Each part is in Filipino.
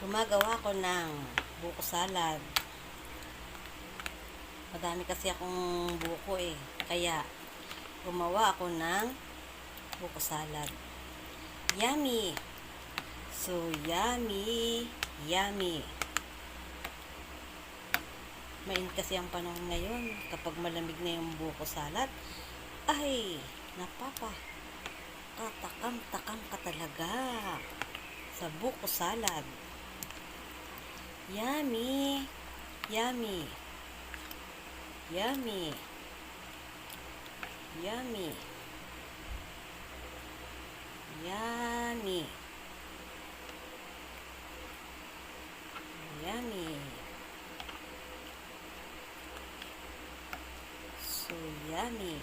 Gumagawa ko ng buko salad. Madami kasi akong buko kaya gumawa ako ng buko salad. Yummy! So yummy! Yummy! Mainit kasi ang panahon ngayon. Kapag malamig na yung buko salad, ay katakam-takam ka talaga sa buko salad. Yummy! Yummy! Yummy! Yummy! Yummy! Yummy! So yummy!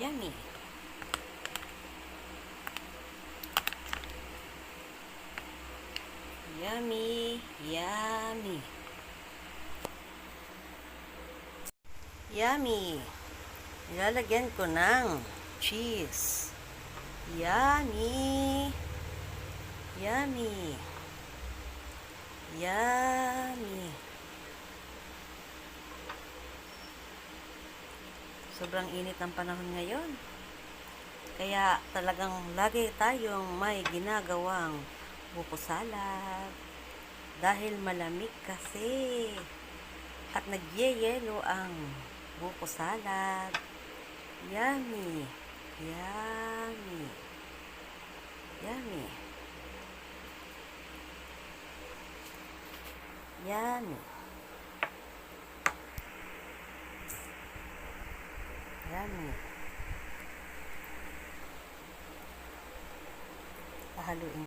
Yummy! Yummy! Yummy! Yummy! Ilalagyan ko ng cheese. Yummy! Yummy! Yummy! Sobrang init ng panahon ngayon. Kaya talagang lagi tayong may ginagawang buko salad. Dahil malamig kasi. At nagyeyelo ang buko salad. Yummy! Yummy! Yummy! Yummy! Yummy! Pahaluin.